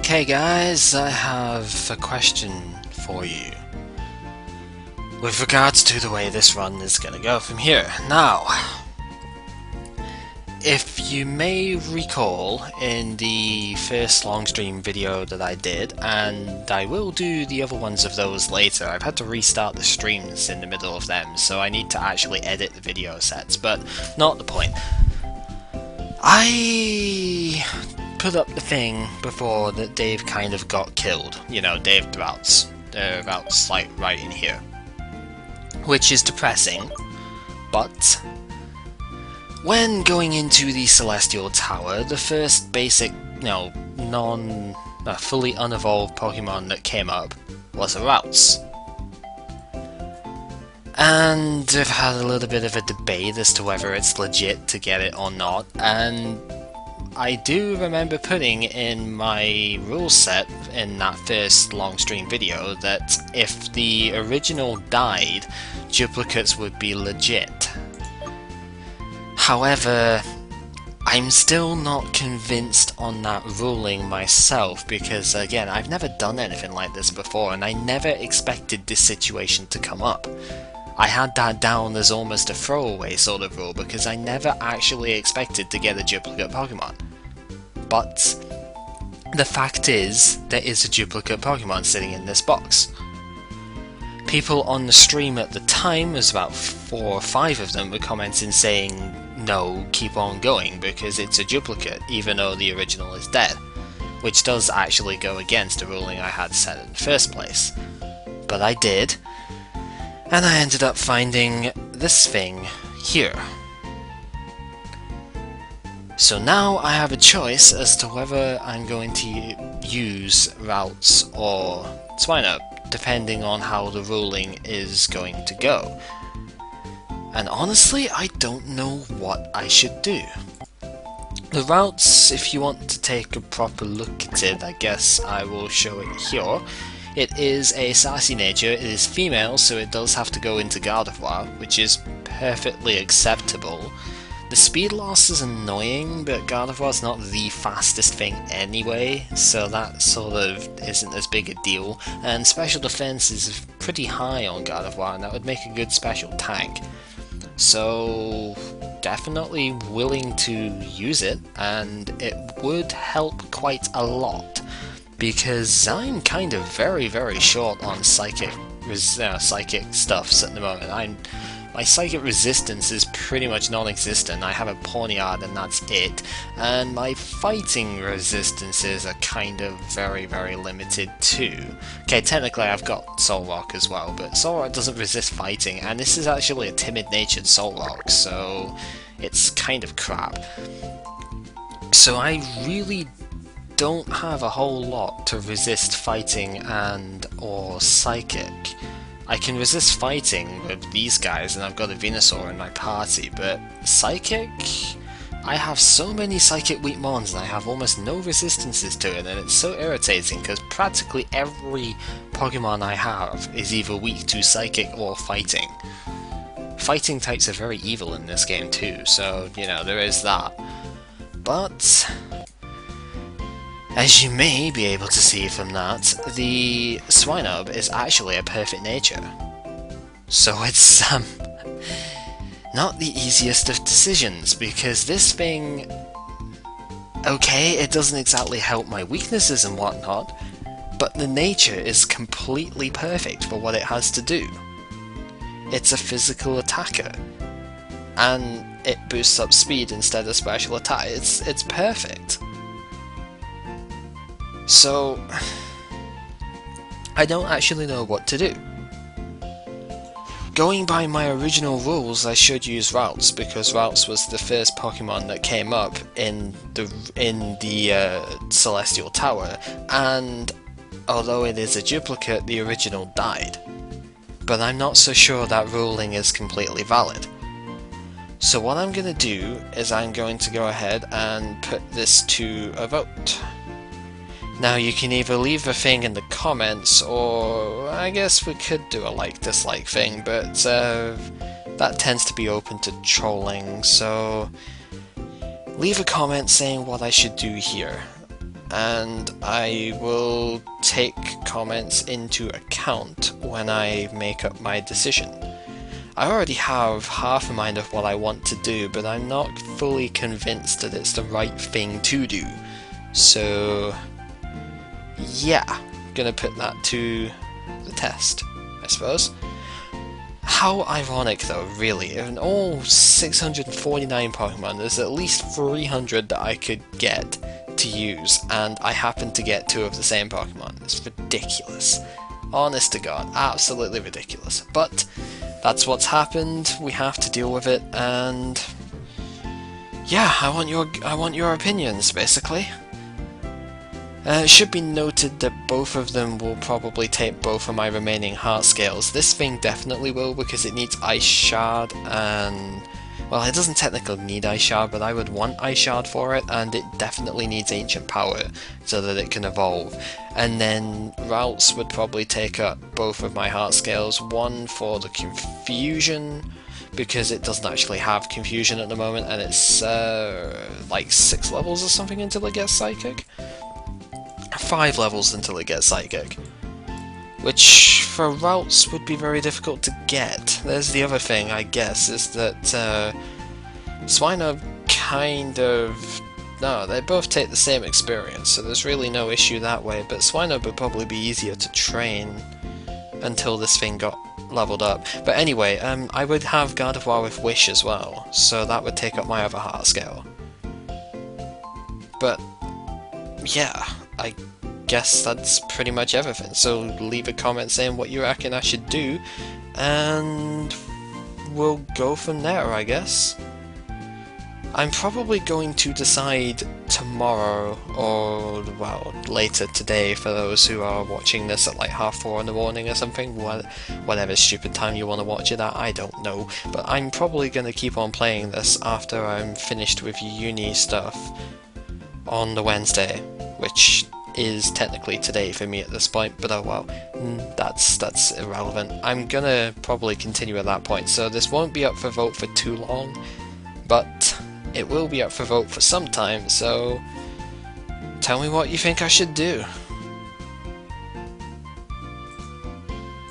Okay guys, I have a question for you with regards to the way this run is gonna go from here. Now, if you may recall in the first long stream video that I did, and I will do the other ones of those later, I've had to restart the streams in the middle of them, so I need to actually edit the video sets, but not the point. I put up the thing before that Dave kind of got killed. You know, Dave the Ralts. The Ralts, like, right in here. Which is depressing, but when going into the Celestial Tower, the first basic, fully unevolved Pokemon that came up was a Ralts. And I've had a little bit of a debate as to whether it's legit to get it or not, and I do remember putting in my rule set in that first long stream video that if the original died, duplicates would be legit. However, I'm still not convinced on that ruling myself because, again, I've never done anything like this before and I never expected this situation to come up. I had that down as almost a throwaway sort of rule because I never actually expected to get a duplicate Pokemon. But the fact is, there is a duplicate Pokemon sitting in this box. People on the stream at the time, there's about 4 or 5 of them, were commenting saying, no, keep on going because it's a duplicate, even though the original is dead. Which does actually go against the ruling I had set in the first place. But I did. And I ended up finding this thing here. So now I have a choice as to whether I'm going to use Ralts or Swinub, depending on how the ruling is going to go. And honestly, I don't know what I should do. The Ralts, if you want to take a proper look at it, I guess I will show it here. It is a Sassy nature, it is female, so it does have to go into Gardevoir, which is perfectly acceptable. The speed loss is annoying, but Gardevoir's not the fastest thing anyway, so that sort of isn't as big a deal, and special defense is pretty high on Gardevoir, and that would make a good special tank. So, definitely willing to use it, and it would help quite a lot. Because I'm kind of very short on psychic stuffs at the moment. My psychic resistance is pretty much non-existent. I have a Pawniard and that's it. And my fighting resistances are kind of very limited too. Okay, technically I've got Solrock as well, but Solrock doesn't resist fighting, and this is actually a timid-natured Solrock, so it's kind of crap. So I really don't have a whole lot to resist fighting and or psychic. I can resist fighting with these guys and I've got a Venusaur in my party, but psychic? I have so many psychic weak mons and I have almost no resistances to it, and it's so irritating because practically every Pokemon I have is either weak to psychic or fighting. Fighting types are very evil in this game too, so you know, there is that. But as you may be able to see from that, the Swinub is actually a perfect nature. So it's, not the easiest of decisions, because this thing, okay, it doesn't exactly help my weaknesses and whatnot, but the nature is completely perfect for what it has to do. It's a physical attacker, and it boosts up speed instead of special attack. It's perfect. So, I don't actually know what to do. Going by my original rules, I should use Ralts, because Ralts was the first Pokemon that came up in the Celestial Tower, and although it is a duplicate, the original died. But I'm not so sure that ruling is completely valid. So what I'm going to do is I'm going to go ahead and put this to a vote. Now you can either leave a thing in the comments, or I guess we could do a like-dislike thing, but that tends to be open to trolling, so leave a comment saying what I should do here. and I will take comments into account when I make up my decision. I already have half a mind of what I want to do, but I'm not fully convinced that it's the right thing to do. So yeah, gonna put that to the test, I suppose. How ironic though, really, in all 649 Pokemon, there's at least 300 that I could get to use, and I happen to get 2 of the same Pokemon. It's ridiculous. Honest to God, absolutely ridiculous. But that's what's happened, we have to deal with it, and yeah, I want your opinions, basically. It should be noted that both of them will probably take both of my remaining heart scales. This thing definitely will, because it needs Ice Shard, and well, it doesn't technically need Ice Shard, but I would want Ice Shard for it, and it definitely needs Ancient Power so that it can evolve. And then Ralts would probably take up both of my heart scales, one for the Confusion, because it doesn't actually have Confusion at the moment, and it's like 6 levels or something until it gets Psychic. 5 levels until it gets Psychic, which for Ralts would be very difficult to get. There's the other thing, I guess, is that Swinub kind of... No, they both take the same experience, so there's really no issue that way, but Swinub would probably be easier to train until this thing got leveled up. But anyway, I would have Gardevoir with Wish as well, so that would take up my other heart scale. But yeah, I guess that's pretty much everything, so leave a comment saying what you reckon I should do, and we'll go from there, I guess. I'm probably going to decide tomorrow, or well, later today for those who are watching this at like 4:30 in the morning or something, whatever stupid time you want to watch it at, I don't know, but I'm probably going to keep on playing this after I'm finished with uni stuff on the Wednesday, which is technically today for me at this point, but oh well, that's irrelevant. I'm gonna probably continue at that point, so this won't be up for vote for too long, but it will be up for vote for some time, so tell me what you think I should do.